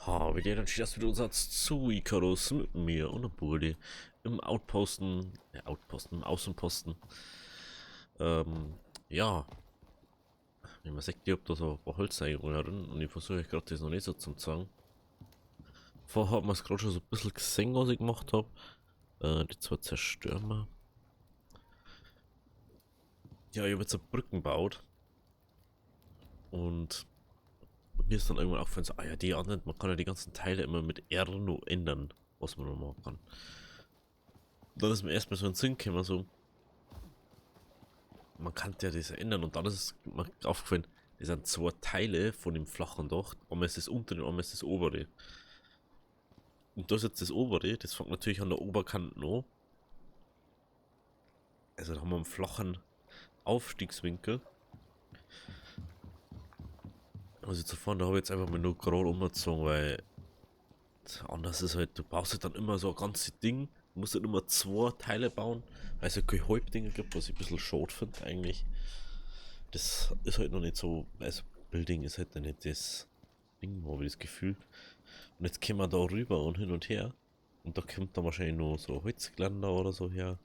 Habe dir dann steht das wieder unser zu Icarus mit mir und der Bulli im im Außenposten. Ja, wie man sagt, ich hab da so ein paar Holzeigerungen und ich versuche gerade das noch nicht so zu sagen. Vorher hat man es gerade schon so ein bisschen gesehen, was ich gemacht habe. Die zwei zerstören wir. Ja, ich habe jetzt eine Brücke gebaut und mir ist dann irgendwann aufgefallen, so, ja, die anderen, man kann ja die ganzen Teile immer mit R nur ändern, was man noch machen kann. Dann ist mir erstmal so ein Sinn gekommen, so, man kann ja das ändern und dann ist mir aufgefallen, das sind zwei Teile von dem flachen Dach. Einmal ist das untere und einmal ist das obere. Und da ist jetzt das obere, das fängt natürlich an der Oberkante an. Also da haben wir einen flachen Aufstiegswinkel. Also zu fahren, da habe ich jetzt einfach mal nur gerade umgezogen, weil anders ist halt, du baust halt dann immer so ein ganzes Ding. Du musst halt immer zwei Teile bauen, weil es ja keine Halbdinge gibt, was ich ein bisschen schade finde eigentlich. Das ist halt noch nicht so, also Building ist halt noch nicht das Ding, habe ich das Gefühl. Und jetzt können wir da rüber und hin und her. Und da kommt dann wahrscheinlich nur so Holzgeländer oder so her.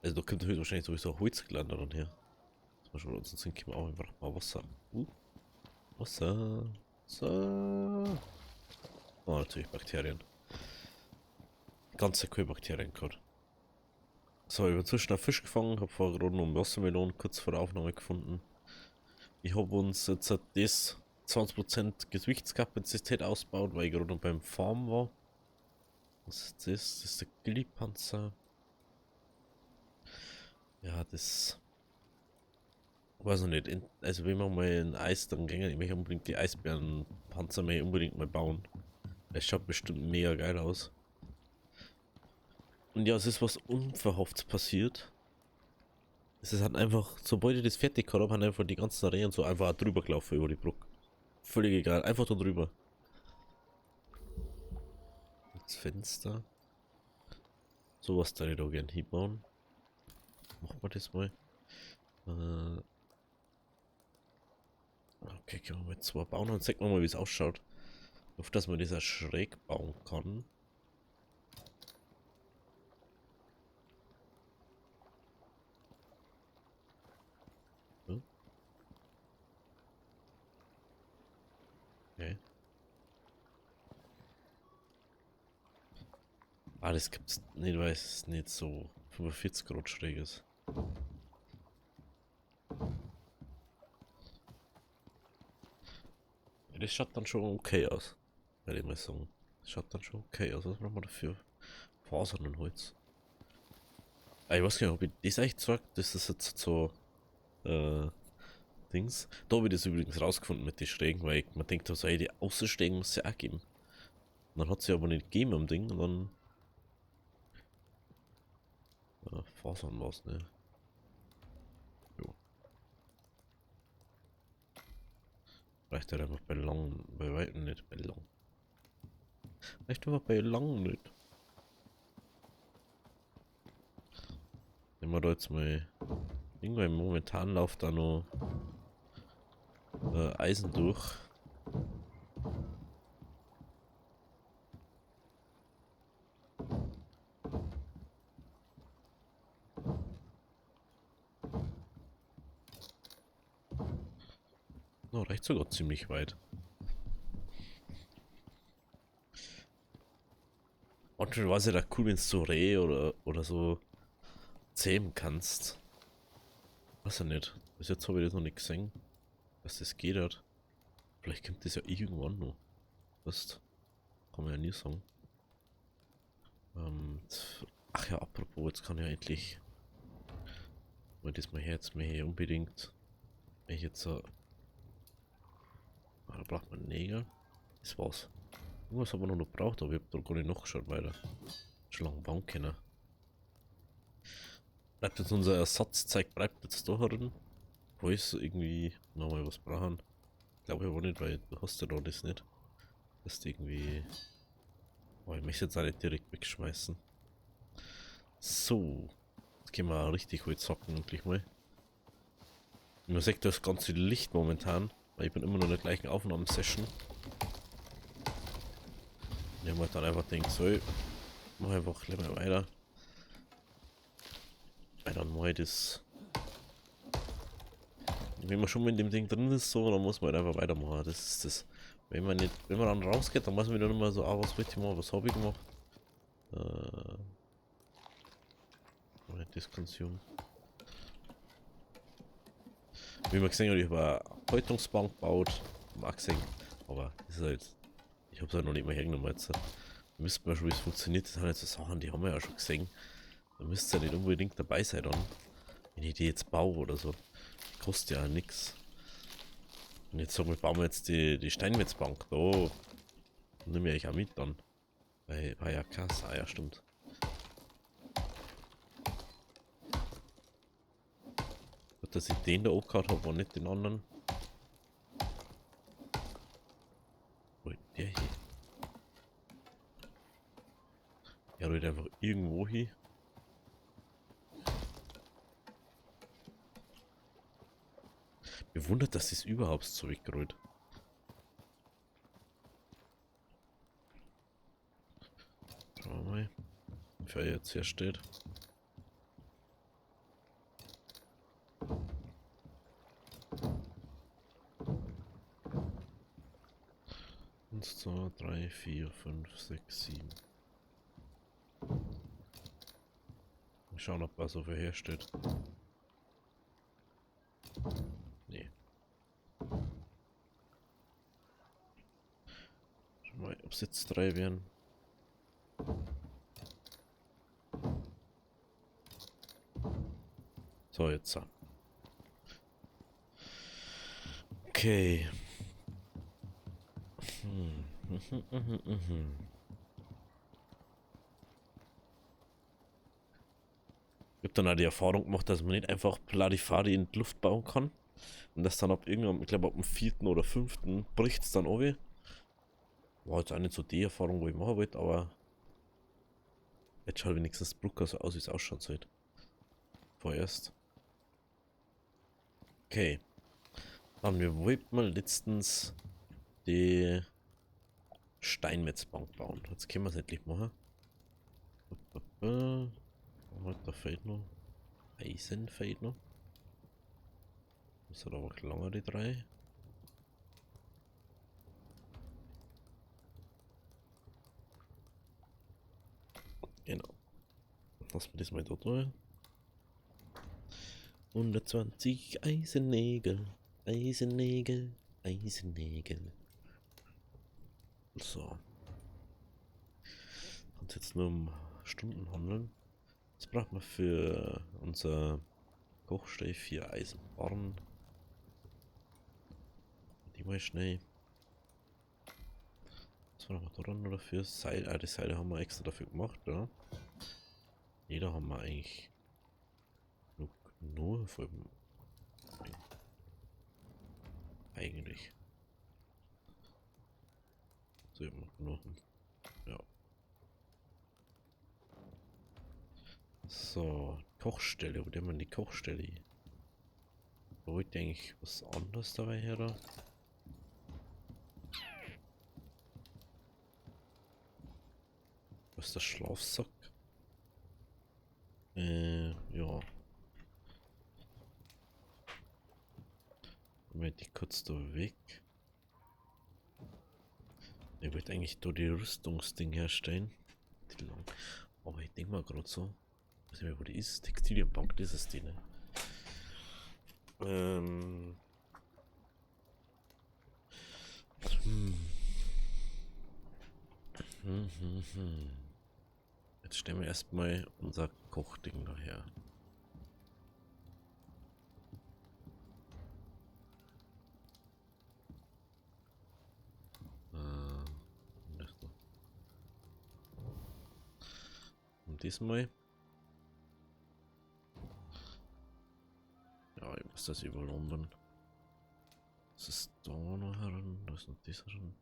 Also da kommt wahrscheinlich sowieso ein Holzgeländer dann her. Zum Beispiel sonst können wir auch einfach mal Wasser. Wasser. Wasser. Oh, natürlich Bakterien. Ganze Bakterien gehabt. So, ich habe inzwischen einen Fisch gefangen, habe vorher gerade noch einen Wassermelon kurz vor der Aufnahme gefunden. Ich habe uns jetzt das 20% Gewichtskapazität ausgebaut, weil ich gerade noch beim Farm war. Was ist das? Das ist der Gillipanzer. Ja, das weiß ich nicht. Also wenn wir mal in Eis dann gehen, ich möchte unbedingt die Eisbärenpanzer mehr unbedingt mal bauen. Es schaut bestimmt mega geil aus. Und ja, es ist was Unverhofftes passiert. Es ist halt einfach, sobald ich das fertig gehabt habe, haben einfach die ganzen Rehen so einfach drüber gelaufen über die Brücke. Völlig egal, einfach da drüber. Das Fenster. Sowas da ich da gern hinbauen. Machen wir das mal. Okay, können wir mal zwei bauen und zeig mal, wie es ausschaut. Auf dass man das auch schräg bauen kann. Hm? Okay. Ah, das gibt's nicht, weil es nicht so 45 Grad schräg ist. Ja, das schaut dann schon okay aus. Würde ich mal sagen. Das schaut dann schon okay aus. Was brauchen wir dafür? Fasern und Holz. Ah, ich weiß gar nicht, ob ich das echt sagt, das ist jetzt so, Dings. Da habe ich das übrigens rausgefunden mit den Schrägen, weil man denkt, so, ey, die Außenstegen muss es ja auch geben. Und dann hat sie aber nicht gegeben am Ding und dann. Fasern war es, ne? Jo. Reicht halt einfach bei lang, bei weitem nicht, bei lang. Reicht einfach bei lang nicht. Nehmen wir da jetzt mal. Irgendwann momentan läuft da noch Eisen durch. No, reicht sogar ziemlich weit. Und schon war es ja da cool, wenn du so Reh oder so zähmen kannst. Weiß ja nicht. Bis jetzt habe ich das noch nicht gesehen, dass das geht hat. Vielleicht kommt das ja irgendwann noch. Weißt, kann man ja nie sagen. Ach ja, apropos, jetzt kann ich ja endlich. Weil das mal her, jetzt mal hier unbedingt. Wenn ich jetzt so. Da braucht man Nägel. Das war's. Irgendwas haben wir noch gebraucht, aber ich hab da gar nicht nachgeschaut weiter. Schon lange bauen können. Bleibt jetzt unser Ersatzzeug, bleibt jetzt da drin. Falls irgendwie nochmal was brauchen. Glaube ich aber nicht, weil du hast ja da das nicht. Das ist irgendwie. Oh, ich möchte jetzt auch nicht direkt wegschmeißen. So. Jetzt können wir auch richtig Holz zocken endlich mal. Man sieht das ganze Licht momentan, weil ich bin immer noch in der gleichen Aufnahmesession. Ich hab dann einfach gedacht, so, mach einfach lieber weiter. Weil dann mal das. Wenn man schon mal in dem Ding drin ist, so, dann muss man halt einfach weitermachen. Das ist das. Wenn man dann rausgeht, dann weiß man wieder nicht mehr so, ah, was wollte ich machen, was habe ich gemacht. Das Konsum. Wie man gesehen hat, ich habe eine Haltungsbank gebaut, mag gesehen, aber das ist halt, ich habe es halt noch nicht mal hergenommen jetzt. Da müsste man schon, wie es funktioniert, das sind halt so Sachen, die haben wir ja schon gesehen. Da müsst ihr ja nicht unbedingt dabei sein dann, wenn ich die jetzt baue oder so. Die kostet ja nichts. Und jetzt sagen wir, bauen wir jetzt die Steinmetzbank, da nehme ich auch mit dann. Bei ja krass, ah ja stimmt. Gut, dass ich den da angehört habe und nicht den anderen. Wo ist der hier? Ja, rollt einfach irgendwo hin. Mir wundert, dass das überhaupt so wegrollt. Schauen wir mal, wie er jetzt hier steht. Eins, zwei, drei, vier, fünf, sechs, sieben. Mal schauen, ob er so viel hersteht. Nee. Schau mal, ob es jetzt drei wären. So, jetzt. Okay. Ich habe dann auch die Erfahrung gemacht, dass man nicht einfach Pladifadi in die Luft bauen kann. Und das dann ab irgendwann, ich glaube ab dem 4. oder 5. bricht es dann runter. War jetzt auch nicht so die Erfahrung, wo ich machen wollte, aber jetzt schaut wenigstens Brucker so aus, wie es ausschaut halt. Vorerst. Okay. Dann, wir wollten mal letztens die Steinmetzbank bauen. Jetzt können wir es endlich machen. Da fehlt noch. Eisen fehlt noch. Das hat aber lange die drei. Genau. Lassen wir das mal da durch. 120 Eisennägel. Eisennägel. Eisennägel. So. Kann es jetzt nur um Stunden handeln. Was braucht man für unser Kochstell? 4 Eisenbarren. Die mal schnell. Was war noch dran oder für Seil? Ah, die Seile haben wir extra dafür gemacht, ja. Jeder haben wir eigentlich nur vor allem eigentlich. So, nur. Ja. So, Kochstelle, wo der man die Kochstelle? Da wollte ich eigentlich was anderes dabei her da. Was ist der Schlafsack? Ja. Moment, die kurz da weg. Ich wollte eigentlich da die Rüstungsding herstellen. Aber ich denke mal gerade so. Ich weiß nicht mehr, wo die ist. Textilienbank, das ist die, ne? Hm. Jetzt stellen wir erstmal unser Kochding daher. Und diesmal. Ja, ich muss das überlanden. Das ist da noch heran, da ist noch dieser heran.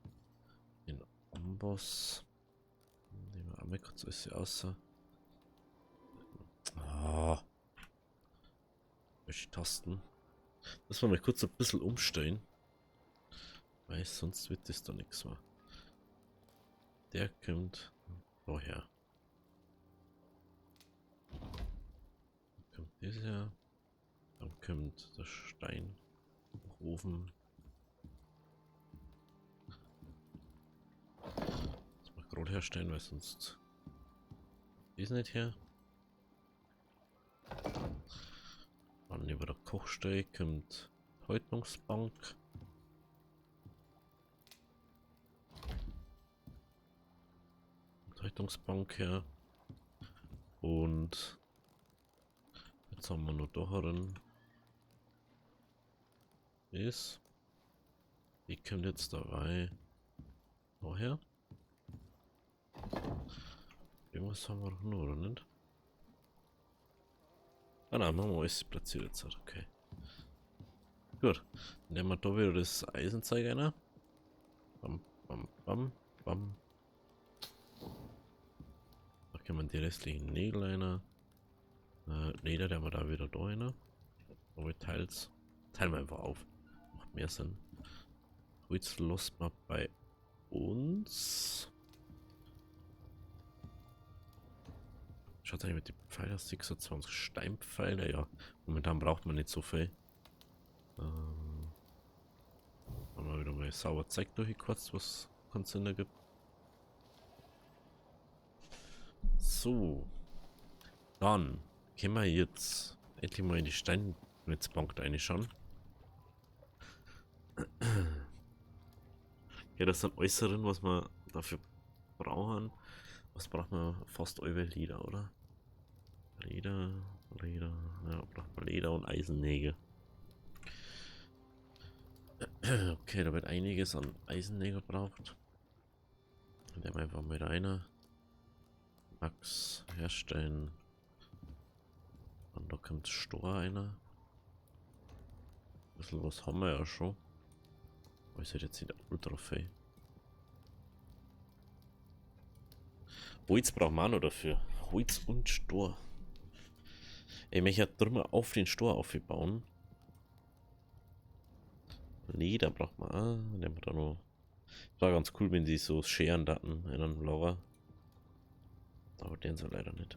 Den Amboss. Nehmen wir einmal kurz alles außer. Ah. Welche Tasten? Lass mal kurz ein bisschen umstellen. Weil sonst wird das da nichts mehr. Der kommt woher? Kommt dieser. Dann kommt der Steinofen. Das mal Grot herstellen, weil sonst ist nicht her. Dann über der Kochstelle kommt Häutungsbank. Häutungsbank her. Und jetzt haben wir noch da herin. Ist. Die kommt jetzt dabei. Woher? Irgendwas haben wir noch nur, oder nicht? Ah nein, machen wir alles platziert jetzt. Okay. Gut. Dann nehmen wir da wieder das Eisenzeug rein. Bam, bam, bam, bam. Da können wir die restlichen Nägel rein. Leder, der wir da wieder da rein. Aber teilen wir einfach auf. Macht mehr Sinn. Holz lässt man bei uns. Schaut eigentlich mit den Pfeiler 26 Steinpfeile. Ja, momentan braucht man nicht so viel. Haben wir wieder mal sauber Zeug durchgekotzt, was keinen Sinn ergibt. So. Dann können wir jetzt endlich mal in die Steinnetzbank reinschauen. Ja, das sind Äußeren, was wir dafür brauchen. Was braucht man? Fast alle Leder, oder? Leder, ja, braucht man Leder und Eisennägel. Okay, da wird einiges an Eisennägel gebraucht. Und nehmen wir einfach mal rein. Max herstellen. Und da kommt Stor einer. Ein bisschen was haben wir ja schon. Aber ist halt jetzt nicht ultra viel. Holz braucht man auch noch dafür. Holz und Stor. Ich möchte drüber auf den Stor aufbauen. Leder braucht man auch. Nehmen wir da noch. War ganz cool, wenn die so scheren daten in einem Lager. Aber den so leider nicht.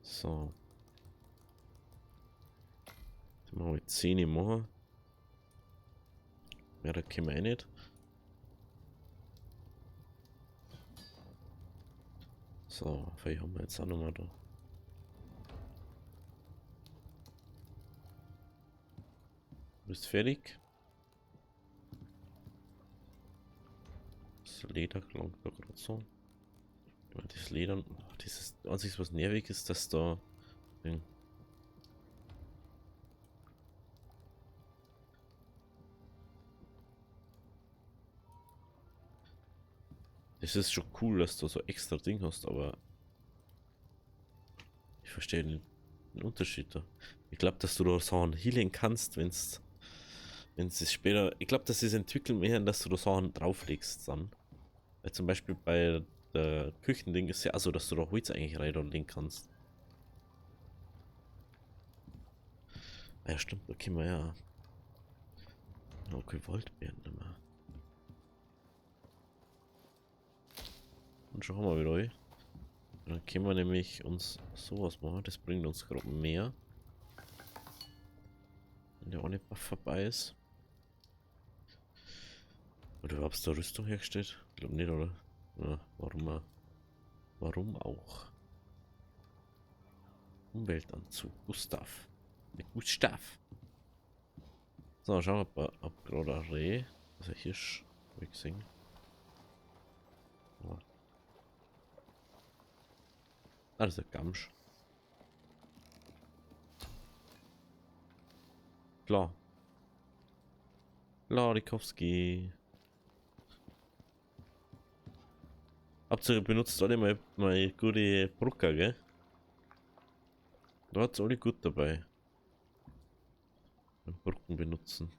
So. Dann machen wir 10 machen. Ja, da können wir eh nicht. So, vielleicht haben wir jetzt auch nochmal da. Du bist fertig. Das Leder gelangt da gerade so. Ja, das Leder, dieses einzige was nervig ist, dass da Ding. Es ist schon cool, dass du so extra Ding hast, aber ich verstehe den Unterschied da. Ich glaube, dass du da Sachen healen kannst, wenn es später. Ich glaube, dass sie es entwickeln mehr, dass du da Sachen drauflegst dann. Weil zum Beispiel bei der Küchending ist ja auch so, dass du da Holz eigentlich reinlegen kannst. Ah ja, stimmt, da können wir ja. Okay, Waldbeeren nicht mehr. Und schon haben wir wieder euch. Dann können wir nämlich uns sowas machen. Das bringt uns gerade mehr. Wenn der ohne Buff vorbei ist. Oder überhaupt da Rüstung hergestellt? Ich glaube nicht, oder? Ja, warum auch? Umweltanzug. Gustav. Der Gustav. So, schauen wir mal, ob gerade ein Reh. Also Hirsch. Hab ich gesehen. Oh. Ah, das ist ein Gamsch. Klar. Larikowski. Habt ihr benutzt alle mal gute Brucker, gell? Da hat's alle gut dabei. Beim Brücken benutzen.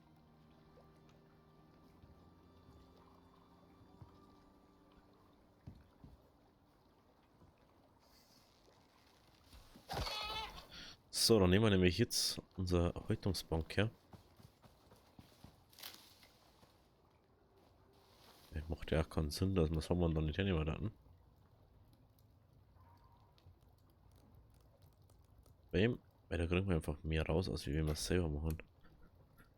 So, dann nehmen wir nämlich jetzt unsere Häutungsbank her. Macht ja auch keinen Sinn, dass wir es haben und dann nicht hernehmen hatten. Weil da kriegen wir einfach mehr raus, als wenn wir es selber machen.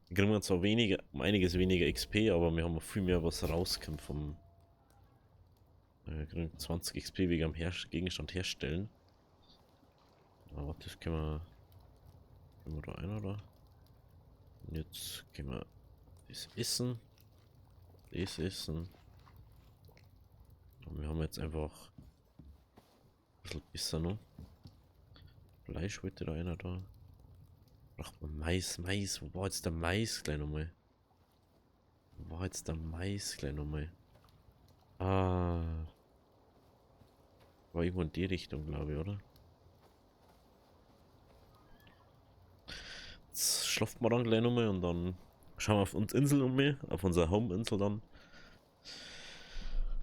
Da kriegen wir zwar weniger, um einiges weniger XP, aber wir haben viel mehr was rauskommt vom. Wir kriegen 20 XP wegen am Gegenstand herstellen. Aber das können wir da ein, oder? Und jetzt können wir das essen. Das essen. Und wir haben jetzt einfach ein bisschen besser noch. Fleisch wollte da einer da. Braucht man Mais, wo war jetzt der Mais gleich nochmal? Wo war jetzt der Mais gleich nochmal? Ah. War irgendwo in die Richtung, glaube ich, oder? Jetzt schlafen wir dann gleich nochmal und dann schauen wir auf unsere Insel nochmal, auf unsere Home-Insel dann.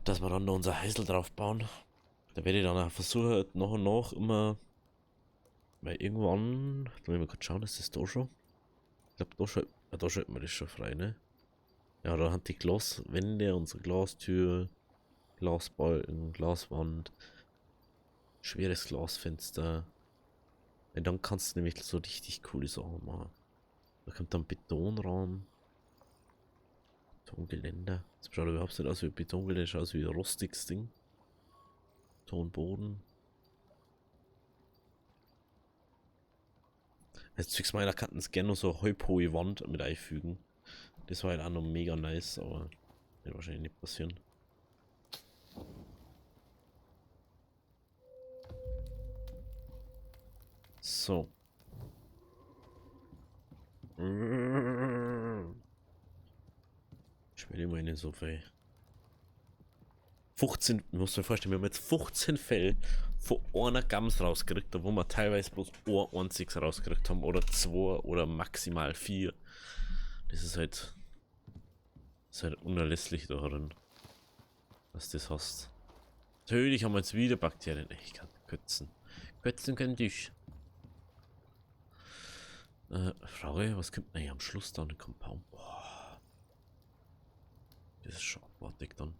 Dass wir dann da unser Häusl drauf bauen. Da werde ich dann auch versuchen, nach und nach immer. Weil irgendwann. Da will ich mal kurz schauen, ist das da schon? Ich glaube, da schalten wir das schon frei, ne? Ja, da haben die Glaswände, unsere Glastür, Glasbalken, Glaswand, schweres Glasfenster. Und dann kannst du nämlich so richtig coole Sachen machen. Da kommt dann Betonrahmen, Betongeländer. Das schaut überhaupt nicht aus wie Betongeländer, das schaut aus wie ein rostiges Ding. Tonboden. Jetzt zügst meiner Kanten gerne noch so eine halbhohe Wand mit einfügen. Das war halt auch noch mega nice, aber wird wahrscheinlich nicht passieren. So. Ich will immer nicht so viel. 15, du musst dir vorstellen, wir haben jetzt 15 Fälle von einer Gams rausgekriegt, wo wir teilweise bloß ein einziges rausgekriegt haben, oder 2 oder maximal 4. Das ist halt unerlässlich darin, dass du das hast. Natürlich haben wir jetzt wieder Bakterien. Ich kann Kötzen. Kötzen können dich. Frage, was kommt denn am Schluss da ein Compound? Boah. Das ist schon abartig dann.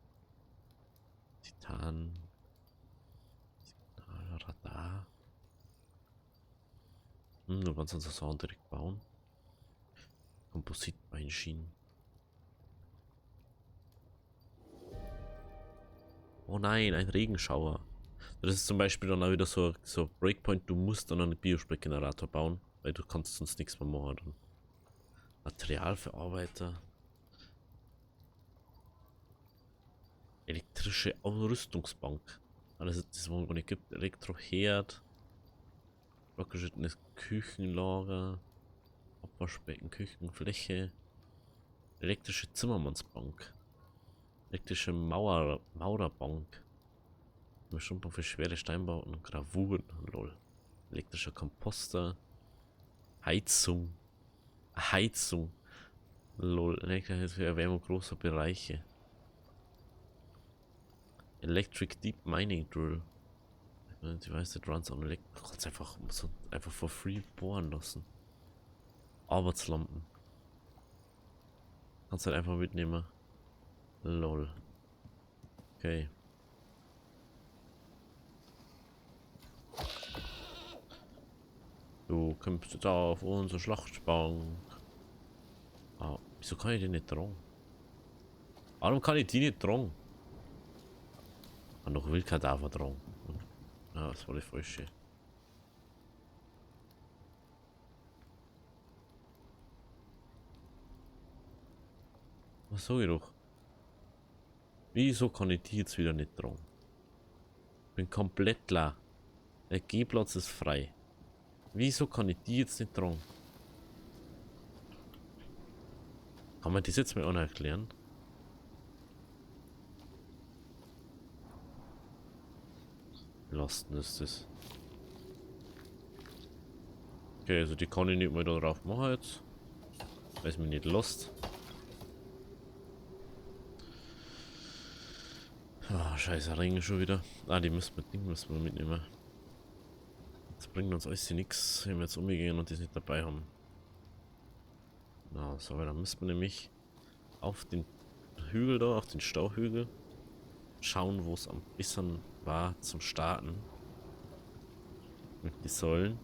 Titan. Radar. Du kannst unsere Sachen direkt bauen. Kompositbeinschienen. Oh nein, ein Regenschauer. Das ist zum Beispiel dann auch wieder so Breakpoint, du musst dann einen Biosprech-Generator bauen, weil du kannst sonst nichts mehr machen. Dann. Materialverarbeiter. Elektrische Ausrüstungsbank. Alles das, was es nicht gibt. Elektroherd. Abgeschnittenes Küchenlager. Abwaschbecken, Küchenfläche. Elektrische Zimmermannsbank. Elektrische Maurerbank. Bestimmt für schwere Steinbauten und Gravuren. Lol. Elektrischer Komposter. Heizung. Heizung. Lol. Elektrische für Erwärmung großer Bereiche. Electric Deep Mining Drill. Device that runs on electric. Du kannst einfach for free bohren lassen. Arbeitslampen. Kannst halt einfach mitnehmen. Lol. Okay. Du kommst jetzt auf unsere Schlachtbank. Ah, wieso kann ich die nicht tragen? Warum kann ich die nicht tragen? Und noch Wildkadaver tragen. Ja, das war die falsche. Was sag ich doch? Wieso kann ich die jetzt wieder nicht tragen? Bin komplett leer. Der Gehplatz ist frei. Wieso kann ich die jetzt nicht tragen? Kann man das jetzt mal einer erklären? Lasten ist das. Okay, also die kann ich nicht mehr da drauf machen jetzt. Weil es mir nicht lässt. Ah, scheiße, Ringe schon wieder. Ah, die müssen wir mitnehmen. Das bringt uns alles nichts, wenn wir jetzt umgehen und das nicht dabei haben. Na, so, weil dann müssen wir nämlich auf den Hügel da, auf den Stauhügel, schauen, wo es am besten war zum Starten. Mit den Säulen.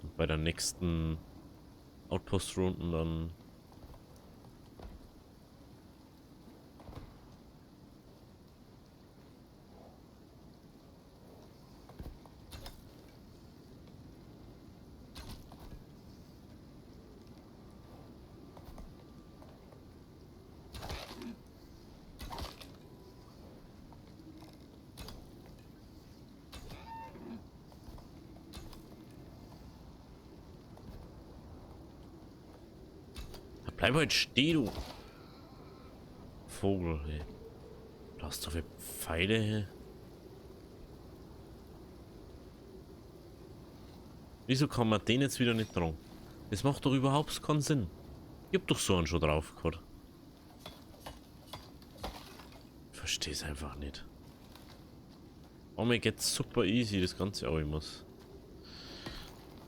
Und bei der nächsten Outpost-Runden dann bleib halt stehen, du Vogel, ey. Du hast doch für Pfeile, ey. Wieso kann man den jetzt wieder nicht dran? Das macht doch überhaupt keinen Sinn. Ich hab doch so einen schon drauf gehabt. Ich versteh's einfach nicht. Oh, mir geht's super easy, das Ganze auch immer.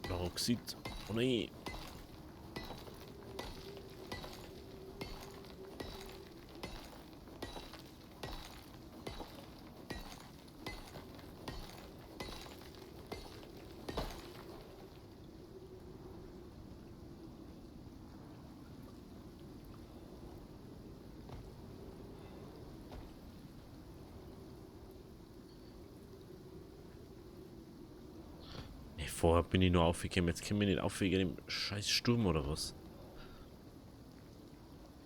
Oxid. Oh nee. Nee, vorher bin ich nur aufgekommen. Jetzt können wir nicht auf wegen dem scheiß Sturm oder was.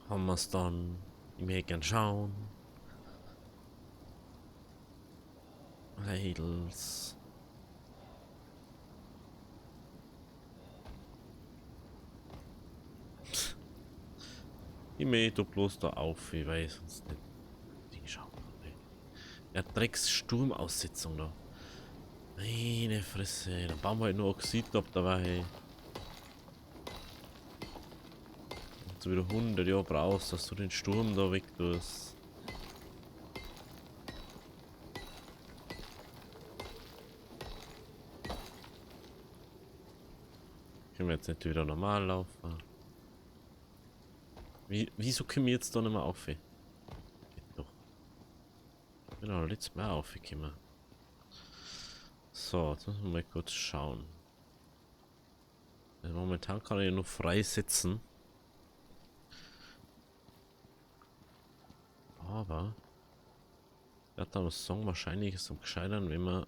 Haben wir's dann? Ich möchte gern schauen. Mädels. Ich möchte bloß da auf, ich weiß sonst nicht. Ding schauen. Ja, Drecks-Sturmaussetzung da. Meine Fresse, dann bauen wir halt nur Oxid ab dabei. Und du wieder 100 Jahre brauchst, dass du den Sturm da weg tust. Können wir jetzt nicht wieder normal laufen? Wieso können wir jetzt da nicht mehr auf? Geht doch. Ich bin noch letztes Mal aufgekommen. So, jetzt müssen wir mal kurz schauen. Momentan kann ich ja nur freisetzen. Aber ich werde da was sagen, wahrscheinlich ist es am gescheitern, wenn wir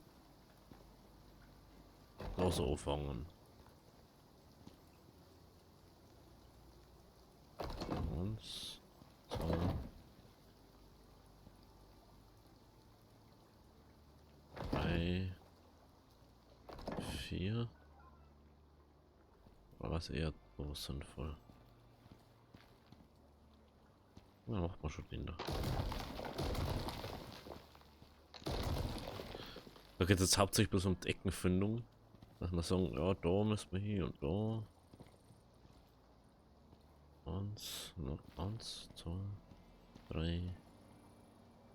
genauso anfangen. Eins, zwei, drei, vier. Oder was eher so sinnvoll? Ja, macht man schon den da. Da geht es jetzt hauptsächlich bloß um die Eckenfindung. Dass wir sagen, ja, da müssen wir hier und da. Eins, noch eins, zwei, drei,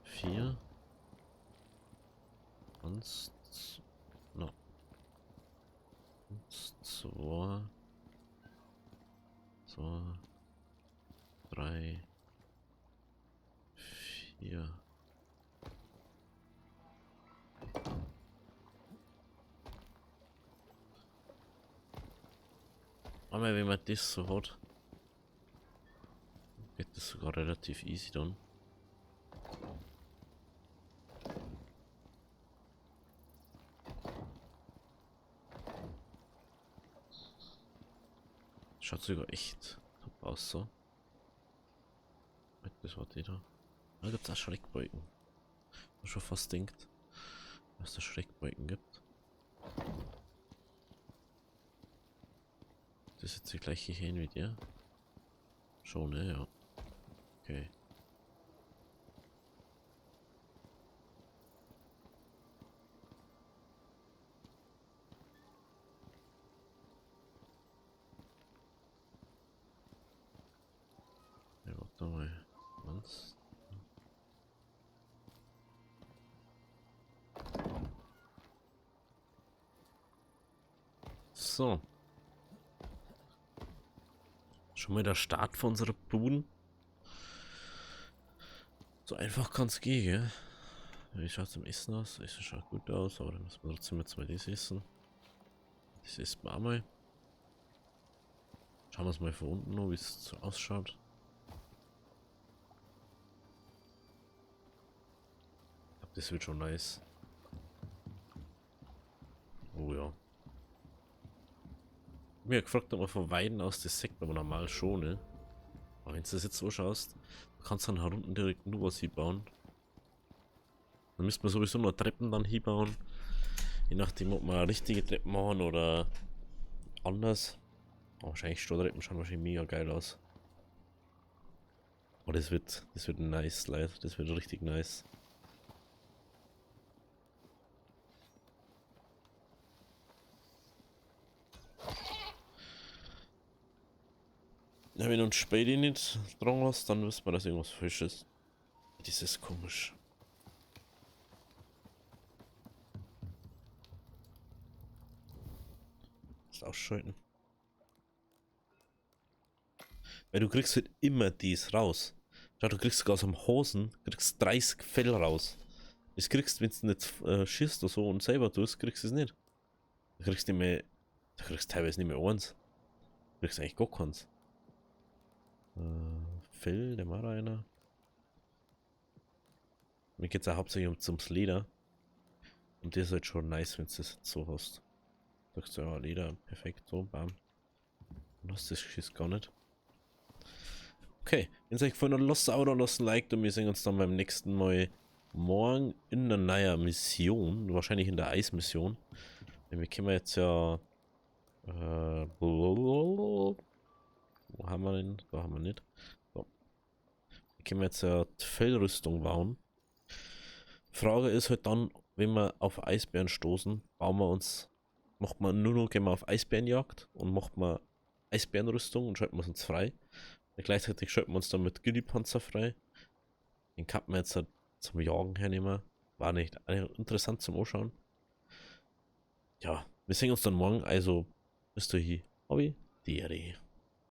vier. Eins, noch eins, zwei, zwei, drei, vier. Aber wenn man das so hat, geht das sogar relativ easy dann. Schaut sogar echt top aus so. Das war die da. Da gibt es auch Schreckbalken. Ich schon fast denkt, dass es Schreckbalken gibt. Das ist jetzt die gleiche hin wie der. Schon, ne? Ja. Okay. Ja, warte mal. Eins. So. Schon mal der Start von unserer Buden. So einfach kann es gehen, gell? Wie schaut es im Essen aus? Es schaut gut aus, aber dann müssen wir trotzdem jetzt mal das essen. Das essen wir auch mal. Schauen wir es mal von unten noch, wie es so ausschaut. Ich glaube, das wird schon nice. Oh ja. Mir gefragt, ob man von Weiden aus das sieht man normal schon, ne? Aber wenn du das jetzt so schaust, kannst du dann hier unten direkt nur was hinbauen. Dann müsste man sowieso noch Treppen dann hinbauen. Je nachdem, ob wir richtige Treppen machen oder anders. Aber wahrscheinlich Stahltreppen schauen wahrscheinlich mega geil aus. Oh, das wird nice, Leute. Das wird richtig nice. Ja, wenn uns Spade nicht dran lässt, dann wissen wir, dass irgendwas falsch ist. Das ist komisch. Das ausschalten. Weil du kriegst halt immer dies raus. Schau, du kriegst sogar aus dem Hosen, kriegst 30 Fell raus. Das kriegst, wenn du nicht schießt oder so und selber tust, kriegst du es nicht. Du kriegst nicht mehr, du kriegst teilweise nicht mehr eins. Du kriegst eigentlich gar keins. Fell, der war einer. Mir geht es auch hauptsächlich ums Leder. Und das ist halt schon nice, wenn du das so hast. Sagst du, ja, Leder, perfekt, so, bam. Und hast das Schiss gar nicht. Okay, wenn es euch gefallen hat, lasst ein Abo da, lasst ein Like und wir sehen uns dann beim nächsten Mal morgen in einer neuen Mission. Wahrscheinlich in der Eismission. Denn wir können jetzt ja. Wo haben wir denn? Da haben wir nicht. So. Wir können jetzt ja die Fellrüstung bauen. Frage ist halt dann, wenn wir auf Eisbären stoßen, bauen wir uns. Macht man nur noch, gehen wir auf Eisbärenjagd und macht man Eisbärenrüstung und schalten wir uns frei. Und gleichzeitig schalten wir uns dann mit Gillipanzer frei. Den kann man jetzt halt zum Jagen hernehmen. War nicht interessant zum Anschauen. Ja, wir sehen uns dann morgen, also bis dahin. Hobby, Dere.